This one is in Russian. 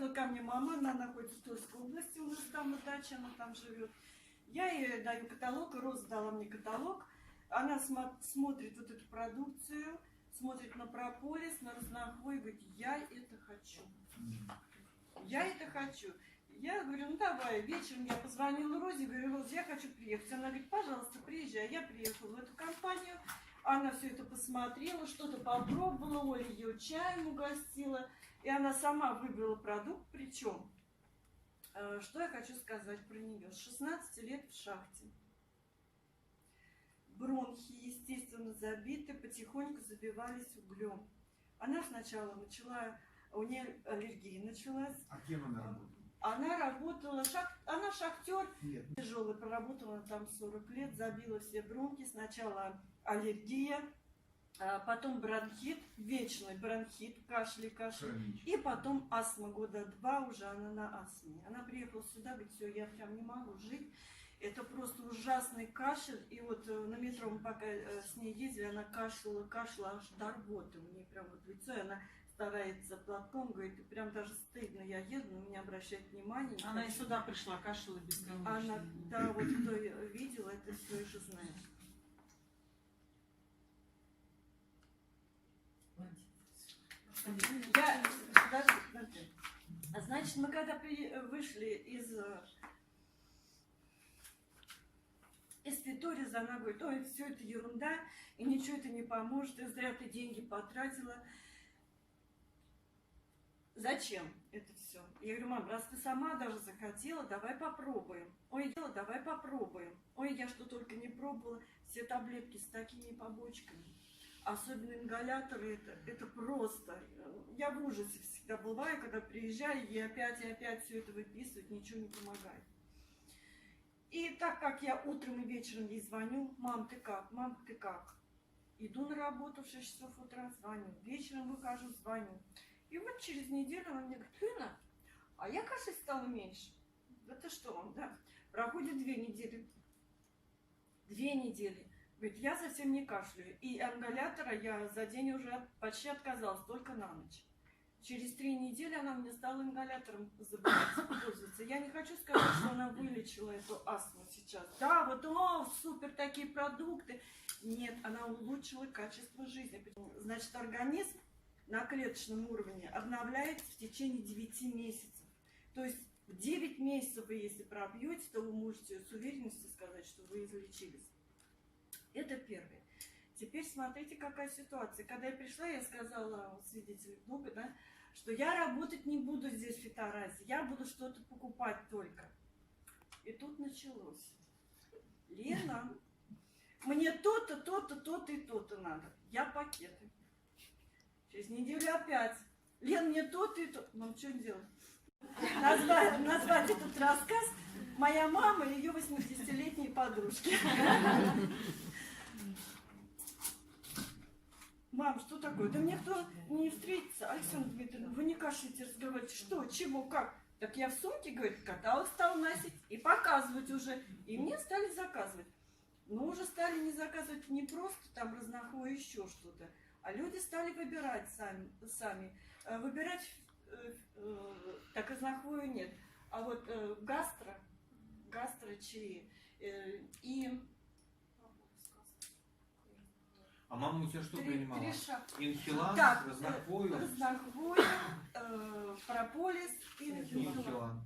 приехала ко мне мама, она находится в Тульской области, у нас там на даче, она там живет. Я ей даю каталог, Роза дала мне каталог. Она смотрит вот эту продукцию, смотрит на прополис, на разнохвой, и говорит, я это хочу. Я это хочу. Я говорю, ну давай, вечером я позвонила Розе, говорю, Роза, я хочу приехать. Она говорит, пожалуйста, приезжай. Я приехала в эту компанию, она все это посмотрела, что-то попробовала, Оля ее чаем угостила, и она сама выбрала продукт. Причем, что я хочу сказать про нее, с 16 лет в шахте. Бронхи, естественно, забиты, потихоньку забивались углем. Она сначала начала, у нее аллергия началась. А кем она работала? Она работала, она шахтер, тяжелый, проработала там 40 лет, забила все бронхи. Сначала аллергия, потом бронхит, вечный бронхит, кашель. И потом астма, года 2 уже она на астме. Она приехала сюда, говорит, все, я прям не могу жить. Это просто ужасный кашель. И вот на метро мы пока с ней ездили, она кашляла, аж до рвоты. У нее прям вот лицо, и она старается платком, говорит, прям даже стыдно, я еду, на меня обращает внимание. Она и сюда пришла, кашляла бесконечно. Она, да, вот кто видел, это все уже знает. Подожди. Значит, мы когда вышли из Питориза, она говорит, ой, все это ерунда, и ничего это не поможет, и зря ты деньги потратила. Зачем это все? Я говорю, мам, раз ты сама даже захотела, давай попробуем. Ой, давай попробуем. Ой, я что только не пробовала, все таблетки с такими побочками. Особенно ингаляторы, это просто. Я в ужасе всегда бываю, когда приезжаю, и опять все это выписывать, ничего не помогает. И так как я утром и вечером ей звоню, мам, ты как? Мам, ты как? Иду на работу в 6 часов утра, звоню. Вечером выхожу, звоню. И вот через неделю она мне говорит, Лена, а я кашель стала меньше. Да ты что, да. Проходит 2 недели. 2 недели. Говорит, я совсем не кашляю. И ингалятора я за день уже почти отказалась, только на ночь. Через 3 недели она мне стала ингалятором пользоваться. Я не хочу сказать, что она вылечила эту астму сейчас. Да, вот, супер, такие продукты. Нет, она улучшила качество жизни. Значит, организм на клеточном уровне обновляется в течение 9 месяцев. То есть в 9 месяцев вы, если пробьете, то вы можете с уверенностью сказать, что вы излечились. Это первое. Теперь смотрите, какая ситуация. Когда я пришла, я сказала свидетелю Бога, да, что я работать не буду здесь в Фиторазе, я буду что-то покупать только. И тут началось. Лена, мне то-то, то-то, то-то и то-то надо. Я пакеты. Через неделю опять. Лен, мне то-то и то. Ну, что делать? Назвать этот рассказ «Моя мама и ее 80-летние подружки». Мам, что такое? Да мне кто не встретится. Александра Дмитриевна, вы не кашляете, разговариваете. Что, чего, как? Так я в сумке, говорит, каталог стал носить и показывать уже. И мне стали заказывать. Но уже стали не заказывать не просто там разнохвой еще что-то, а люди стали выбирать сами. Выбирать, так разнохвою нет. А вот гастро-чаи и... А мама у тебя что принимала? Инхилан, так, разнохвою? Разнохвою, прополис и инхилан.